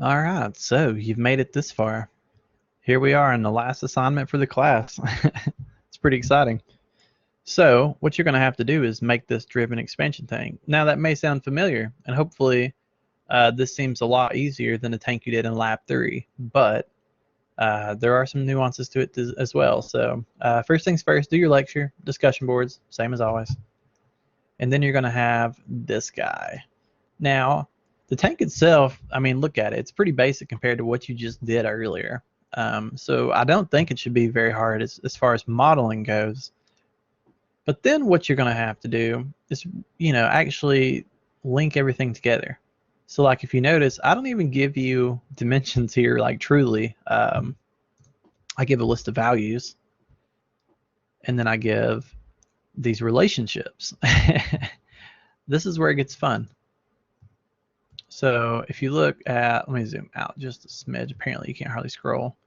All right, so you've made it this far. Here we are in the last assignment for the class. It's pretty exciting. So what you're going to have to do is make this driven expansion tank. Now that may sound familiar, and hopefully this seems a lot easier than the tank you did in Lab 3, but there are some nuances to it as well. So first things first, do your lecture, discussion boards, same as always. And then you're going to have this guy. Now, the tank itself, I mean, look at it. It's pretty basic compared to what you just did earlier. So I don't think it should be very hard as far as modeling goes. But then what you're going to have to do is, actually link everything together. So like if you notice, I don't even give you dimensions here, like truly. I give a list of values, and then I give these relationships. This is where it gets fun. So if you look at, let me zoom out just a smidge. Apparently you can't hardly scroll.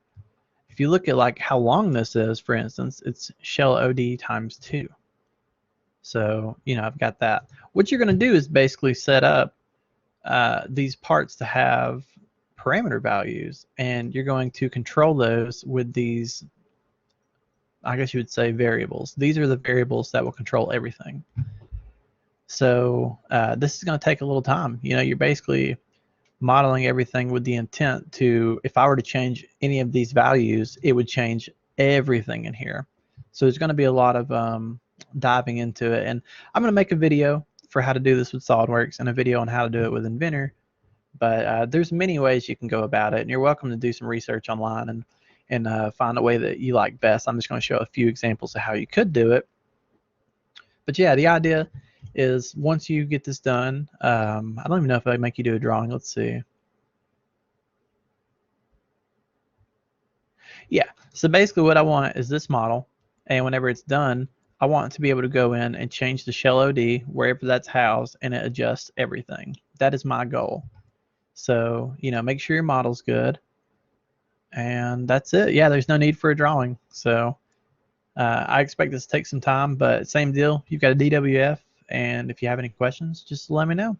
If you look at like how long this is, for instance, it's shell OD times 2. So, I've got that. What you're going to do is basically set up these parts to have parameter values, and you're going to control those with these, I guess you would say, variables. These are the variables that will control everything. So this is going to take a little time. You're basically modeling everything with the intent to, if I were to change any of these values, it would change everything in here. So there's going to be a lot of diving into it, and I'm going to make a video for how to do this with SolidWorks and a video on how to do it with Inventor. But there's many ways you can go about it, and you're welcome to do some research online and find a way that you like best. I'm just going to show a few examples of how you could do it. But yeah, the idea is once you get this done, I don't even know if I make you do a drawing. Let's see. Yeah, so basically what I want is this model, and whenever it's done, I want to be able to go in and change the shell OD wherever that's housed, and it adjusts everything. That is my goal. So, make sure your model's good, and that's it. Yeah, there's no need for a drawing. So I expect this to take some time, but same deal. You've got a DWF, and if you have any questions, just let me know.